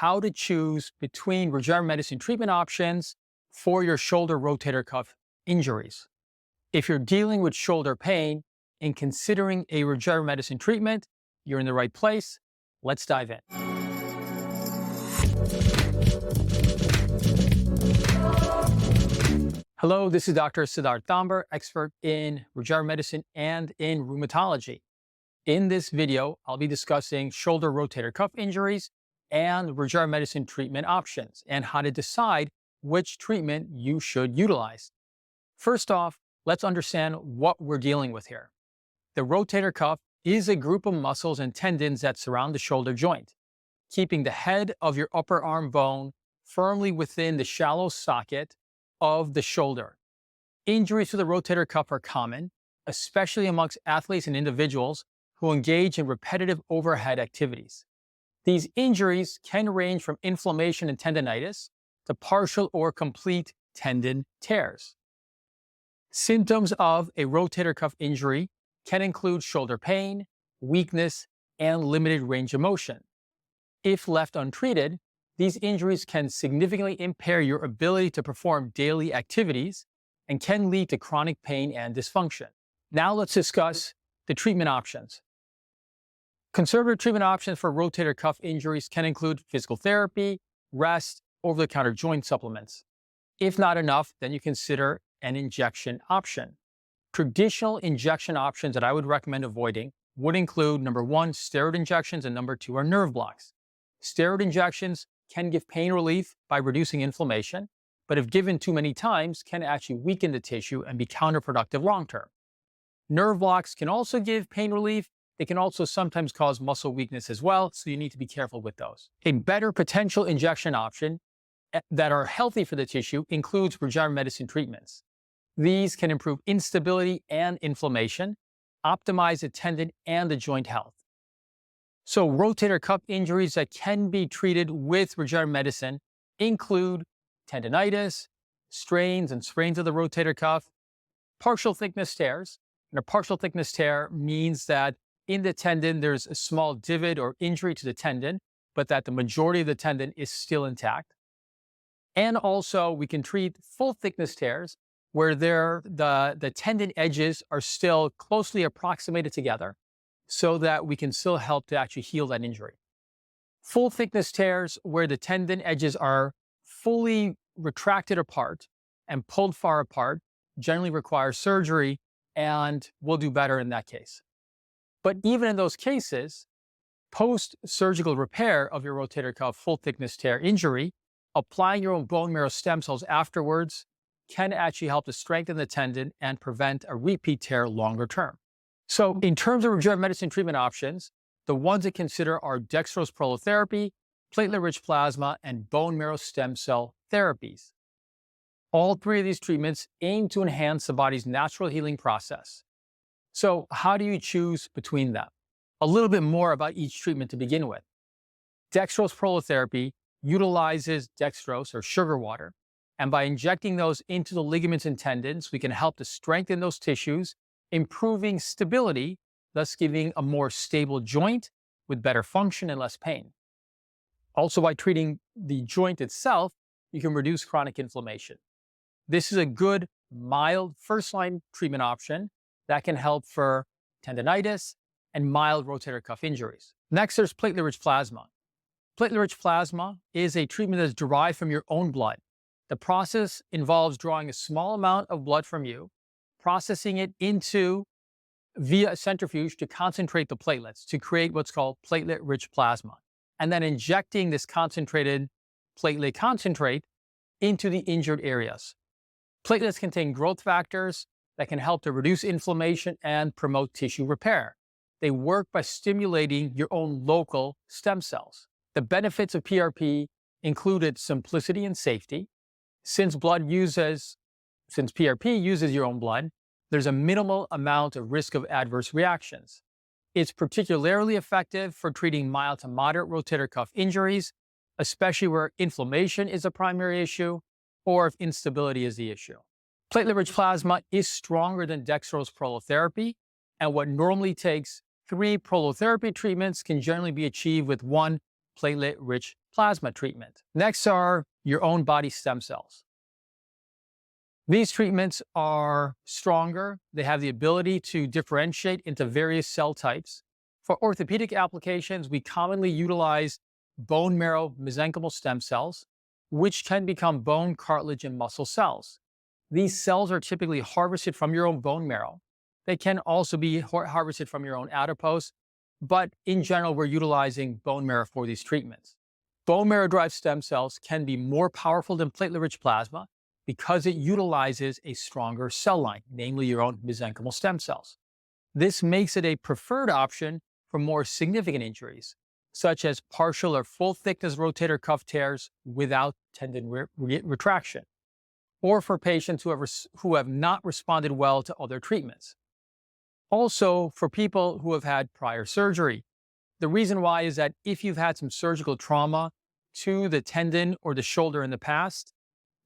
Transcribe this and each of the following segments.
how to choose between regenerative medicine treatment options for your shoulder rotator cuff injuries. If you're dealing with shoulder pain and considering a regenerative medicine treatment, you're in the right place. Let's dive in. Hello, this is Dr. Siddharth Tambar, expert in regenerative medicine and in rheumatology. In this video, I'll be discussing shoulder rotator cuff injuries and regenerative medicine treatment options and how to decide which treatment you should utilize. First off, let's understand what we're dealing with here. The rotator cuff is a group of muscles and tendons that surround the shoulder joint, keeping the head of your upper arm bone firmly within the shallow socket of the shoulder. Injuries to the rotator cuff are common, especially amongst athletes and individuals who engage in repetitive overhead activities. These injuries can range from inflammation and tendinitis to partial or complete tendon tears. Symptoms of a rotator cuff injury can include shoulder pain, weakness, and limited range of motion. If left untreated, these injuries can significantly impair your ability to perform daily activities and can lead to chronic pain and dysfunction. Now let's discuss the treatment options. Conservative treatment options for rotator cuff injuries can include physical therapy, rest, over-the-counter joint supplements. If not enough, then you consider an injection option. Traditional injection options that I would recommend avoiding would include, number one, steroid injections, and number two are nerve blocks. Steroid injections can give pain relief by reducing inflammation, but if given too many times, can actually weaken the tissue and be counterproductive long-term. Nerve blocks can also give pain relief. They can also sometimes cause muscle weakness as well, so you need to be careful with those. A better potential injection option that are healthy for the tissue includes regenerative medicine treatments. These can improve instability and inflammation, optimize the tendon and the joint health. So rotator cuff injuries that can be treated with regenerative medicine include tendinitis, strains and sprains of the rotator cuff, partial thickness tears. And a partial thickness tear means that in the tendon, there's a small divot or injury to the tendon, but that the majority of the tendon is still intact. And also, we can treat full thickness tears where the tendon edges are still closely approximated together so that we can still help to actually heal that injury. Full thickness tears where the tendon edges are fully retracted apart and pulled far apart generally require surgery, and we'll do better in that case. But even in those cases, post-surgical repair of your rotator cuff full thickness tear injury, applying your own bone marrow stem cells afterwards can actually help to strengthen the tendon and prevent a repeat tear longer term. So in terms of regenerative medicine treatment options, the ones to consider are dextrose prolotherapy, platelet-rich plasma, and bone marrow stem cell therapies. All three of these treatments aim to enhance the body's natural healing process. So how do you choose between them? A little bit more about each treatment to begin with. Dextrose prolotherapy utilizes dextrose or sugar water, and by injecting those into the ligaments and tendons, we can help to strengthen those tissues, improving stability, thus giving a more stable joint with better function and less pain. Also, by treating the joint itself, you can reduce chronic inflammation. This is a good, mild first-line treatment option that can help for tendinitis and mild rotator cuff injuries. Next, there's platelet-rich plasma. Platelet-rich plasma is a treatment that's derived from your own blood. The process involves drawing a small amount of blood from you, processing it via a centrifuge to concentrate the platelets to create what's called platelet-rich plasma, and then injecting this concentrated platelet concentrate into the injured areas. Platelets contain growth factors that can help to reduce inflammation and promote tissue repair. They work by stimulating your own local stem cells. The benefits of PRP included simplicity and safety. Since PRP uses your own blood, there's a minimal amount of risk of adverse reactions. It's particularly effective for treating mild to moderate rotator cuff injuries, especially where inflammation is a primary issue or if instability is the issue. Platelet-rich plasma is stronger than dextrose prolotherapy, and what normally takes 3 prolotherapy treatments can generally be achieved with 1 platelet-rich plasma treatment. Next are your own body stem cells. These treatments are stronger. They have the ability to differentiate into various cell types. For orthopedic applications, we commonly utilize bone marrow mesenchymal stem cells, which can become bone, cartilage, and muscle cells. These cells are typically harvested from your own bone marrow. They can also be harvested from your own adipose, but in general, we're utilizing bone marrow for these treatments. Bone marrow-derived stem cells can be more powerful than platelet-rich plasma because it utilizes a stronger cell line, namely your own mesenchymal stem cells. This makes it a preferred option for more significant injuries, such as partial or full thickness rotator cuff tears without tendon retraction, or for patients who have not responded well to other treatments. Also, for people who have had prior surgery. The reason why is that if you've had some surgical trauma to the tendon or the shoulder in the past,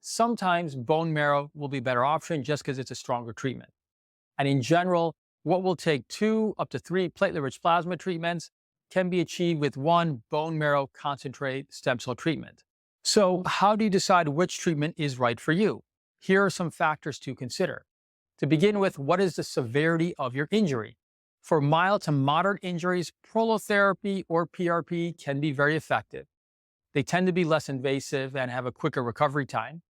sometimes bone marrow will be a better option just because it's a stronger treatment. And in general, what will take 2 up to 3 platelet-rich plasma treatments can be achieved with 1 bone marrow concentrate stem cell treatment. So how do you decide which treatment is right for you? Here are some factors to consider. To begin with, what is the severity of your injury? For mild to moderate injuries, prolotherapy or PRP can be very effective. They tend to be less invasive and have a quicker recovery time.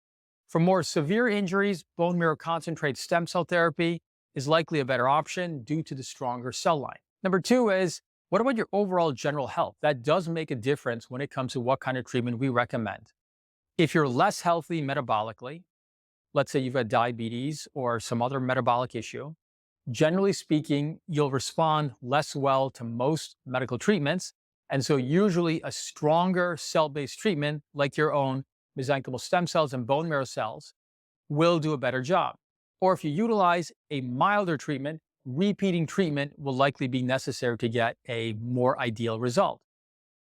For more severe injuries, bone marrow concentrate stem cell therapy is likely a better option due to the stronger cell line. Number 2 is, what about your overall general health? That does make a difference when it comes to what kind of treatment we recommend. If you're less healthy metabolically, let's say you've had diabetes or some other metabolic issue, generally speaking, you'll respond less well to most medical treatments. And so usually a stronger cell-based treatment like your own mesenchymal stem cells and bone marrow cells will do a better job. Or if you utilize a milder treatment, repeating treatment will likely be necessary to get a more ideal result.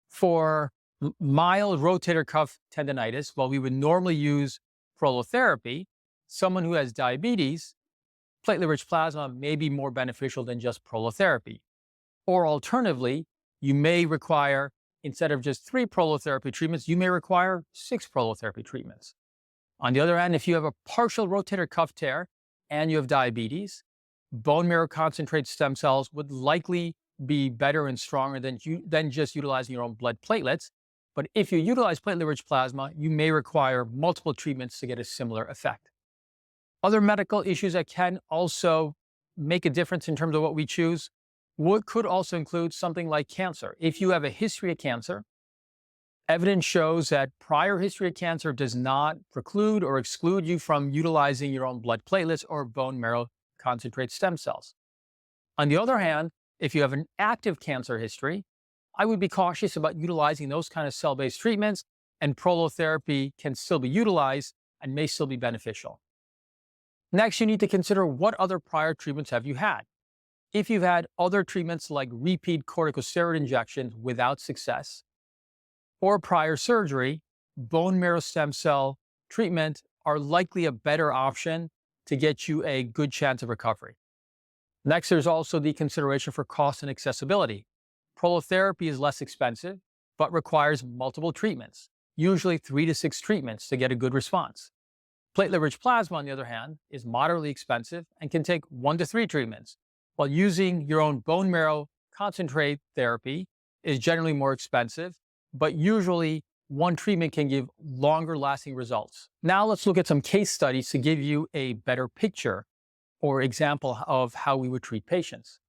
For mild rotator cuff tendinitis, while we would normally use prolotherapy, someone who has diabetes, platelet-rich plasma may be more beneficial than just prolotherapy. Or alternatively, you may require, instead of just 3 prolotherapy treatments, you may require 6 prolotherapy treatments. On the other hand, if you have a partial rotator cuff tear and you have diabetes, bone marrow concentrate stem cells would likely be better and stronger than just utilizing your own blood platelets. But if you utilize platelet-rich plasma, you may require multiple treatments to get a similar effect. Other medical issues that can also make a difference in terms of what we choose could also include something like cancer. If you have a history of cancer, evidence shows that prior history of cancer does not preclude or exclude you from utilizing your own blood platelets or bone marrow concentrate stem cells. On the other hand, if you have an active cancer history, I would be cautious about utilizing those kind of cell-based treatments, and prolotherapy can still be utilized and may still be beneficial. Next, you need to consider what other prior treatments have you had. If you've had other treatments like repeat corticosteroid injections without success, or prior surgery, bone marrow stem cell treatment are likely a better option to get you a good chance of recovery. Next, there's also the consideration for cost and accessibility. Prolotherapy is less expensive, but requires multiple treatments, usually 3 to 6 treatments to get a good response. Platelet-rich plasma, on the other hand, is moderately expensive and can take 1 to 3 treatments, while using your own bone marrow concentrate therapy is generally more expensive, but usually 1 treatment can give longer lasting results. Now let's look at some case studies to give you a better picture or example of how we would treat patients.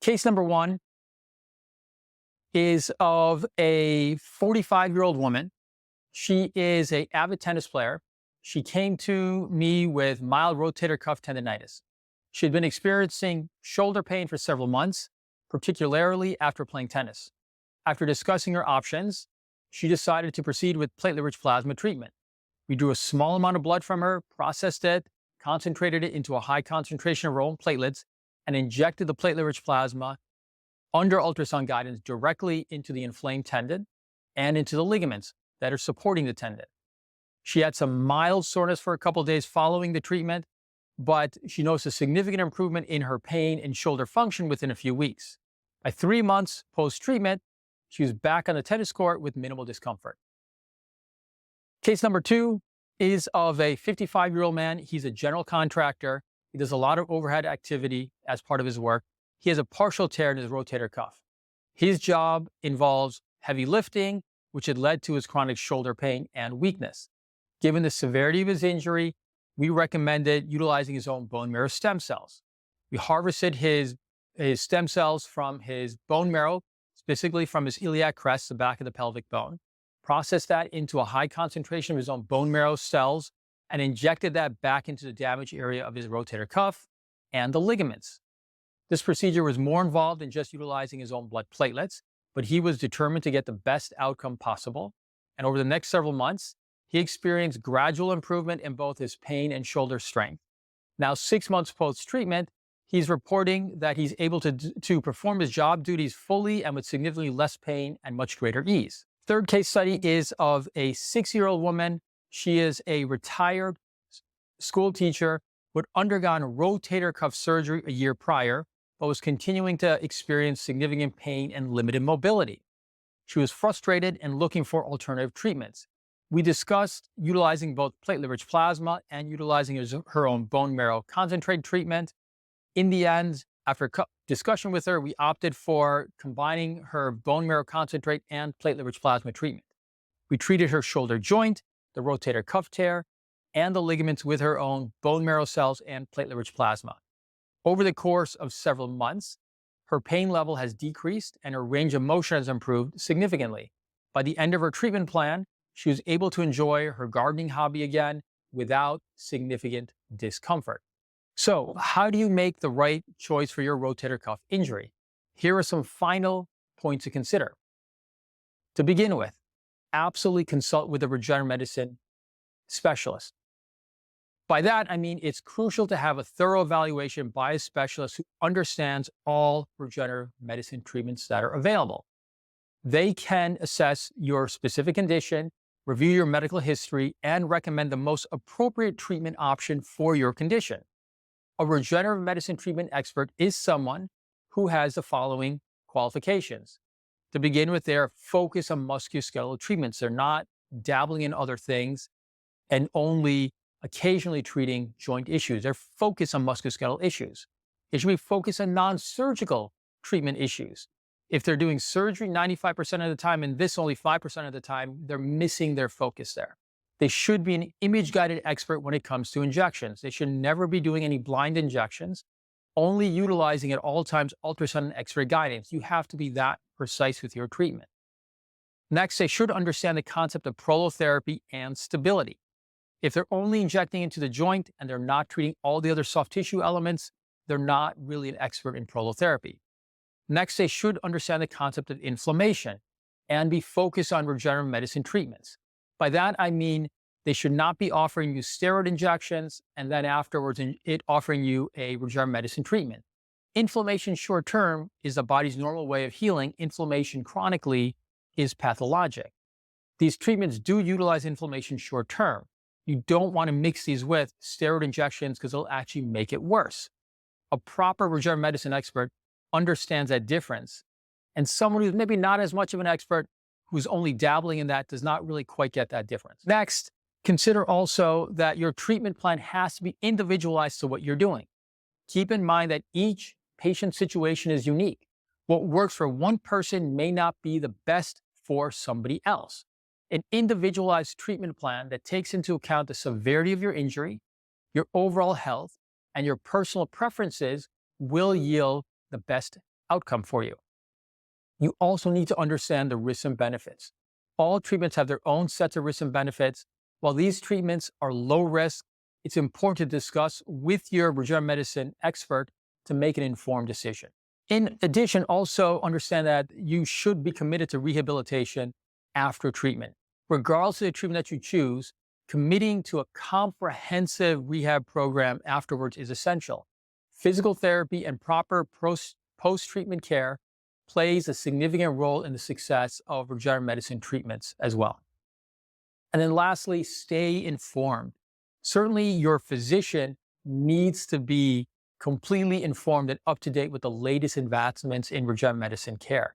Case number 1 is of a 45-year-old woman. She is an avid tennis player. She came to me with mild rotator cuff tendinitis. She had been experiencing shoulder pain for several months, particularly after playing tennis. After discussing her options, she decided to proceed with platelet-rich plasma treatment. We drew a small amount of blood from her, processed it, concentrated it into a high concentration of our own platelets, and injected the platelet-rich plasma under ultrasound guidance directly into the inflamed tendon and into the ligaments that are supporting the tendon. She had some mild soreness for a couple of days following the treatment, but she noticed a significant improvement in her pain and shoulder function within a few weeks. At 3 months post-treatment, She was back on the tennis court with minimal discomfort. Case number 2 is of a 55-year-old man. He's a general contractor. He does a lot of overhead activity as part of his work. He has a partial tear in his rotator cuff. His job involves heavy lifting, which had led to his chronic shoulder pain and weakness. Given the severity of his injury, we recommended utilizing his own bone marrow stem cells. We harvested his stem cells from his bone marrow, specifically from his iliac crest, the back of the pelvic bone, processed that into a high concentration of his own bone marrow cells, and injected that back into the damaged area of his rotator cuff and the ligaments. This procedure was more involved than just utilizing his own blood platelets, but he was determined to get the best outcome possible. And over the next several months, he experienced gradual improvement in both his pain and shoulder strength. Now, 6 months post-treatment, he's reporting that he's able to perform his job duties fully and with significantly less pain and much greater ease. Third case study is of a 6-year-old woman. She is a retired school teacher who had undergone rotator cuff surgery a year prior, but was continuing to experience significant pain and limited mobility. She was frustrated and looking for alternative treatments. We discussed utilizing both platelet-rich plasma and utilizing her own bone marrow concentrate treatment. In the end, after discussion with her, we opted for combining her bone marrow concentrate and platelet-rich plasma treatment. We treated her shoulder joint, the rotator cuff tear, and the ligaments with her own bone marrow cells and platelet-rich plasma. Over the course of several months, her pain level has decreased and her range of motion has improved significantly. By the end of her treatment plan, she was able to enjoy her gardening hobby again without significant discomfort. So, how do you make the right choice for your rotator cuff injury? Here are some final points to consider. To begin with, absolutely consult with a regenerative medicine specialist. By that, I mean it's crucial to have a thorough evaluation by a specialist who understands all regenerative medicine treatments that are available. They can assess your specific condition, review your medical history, and recommend the most appropriate treatment option for your condition. A regenerative medicine treatment expert is someone who has the following qualifications. To begin with, they're focused on musculoskeletal treatments. They're not dabbling in other things and only occasionally treating joint issues. They're focused on musculoskeletal issues. They should be focused on non-surgical treatment issues. If they're doing surgery 95% of the time and this only 5% of the time, they're missing their focus there. They should be an image-guided expert when it comes to injections. They should never be doing any blind injections, only utilizing at all times ultrasound and X-ray guidance. You have to be that precise with your treatment. Next, they should understand the concept of prolotherapy and stability. If they're only injecting into the joint and they're not treating all the other soft tissue elements, they're not really an expert in prolotherapy. Next, they should understand the concept of inflammation and be focused on regenerative medicine treatments. By that, I mean they should not be offering you steroid injections and then afterwards offering you a regenerative medicine treatment. Inflammation short-term is the body's normal way of healing. Inflammation chronically is pathologic. These treatments do utilize inflammation short-term. You don't want to mix these with steroid injections because they'll actually make it worse. A proper regenerative medicine expert understands that difference. And someone who's maybe not as much of an expert, who's only dabbling in that, does not really quite get that difference. Next, consider also that your treatment plan has to be individualized to what you're doing. Keep in mind that each patient situation is unique. What works for one person may not be the best for somebody else. An individualized treatment plan that takes into account the severity of your injury, your overall health, and your personal preferences will yield the best outcome for you. You also need to understand the risks and benefits. All treatments have their own sets of risks and benefits. While these treatments are low risk, it's important to discuss with your regenerative medicine expert to make an informed decision. In addition, also understand that you should be committed to rehabilitation after treatment. Regardless of the treatment that you choose, committing to a comprehensive rehab program afterwards is essential. Physical therapy and proper post-treatment care plays a significant role in the success of regenerative medicine treatments as well. And then lastly, stay informed. Certainly your physician needs to be completely informed and up to date with the latest advancements in regenerative medicine care.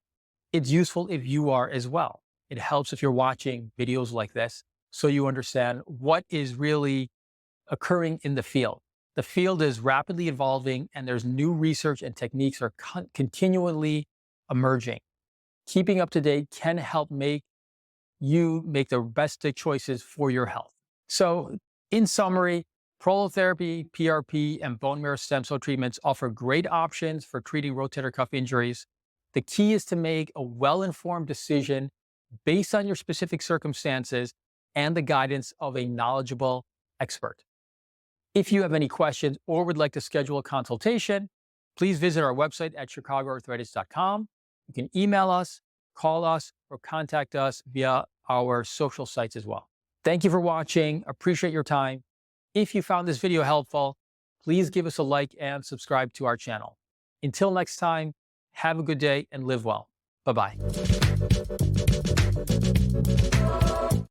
It's useful if you are as well. It helps if you're watching videos like this so you understand what is really occurring in the field. The field is rapidly evolving and there's new research and techniques are continually emerging. Keeping up to date can help make you make the best choices for your health. So, in summary, prolotherapy, PRP, and bone marrow stem cell treatments offer great options for treating rotator cuff injuries. The key is to make a well-informed decision based on your specific circumstances and the guidance of a knowledgeable expert. If you have any questions or would like to schedule a consultation, please visit our website at chicagoarthritis.com. You can email us, call us, or contact us via our social sites as well. Thank you for watching. Appreciate your time. If you found this video helpful, please give us a like and subscribe to our channel. Until next time, have a good day and live well. Bye-bye.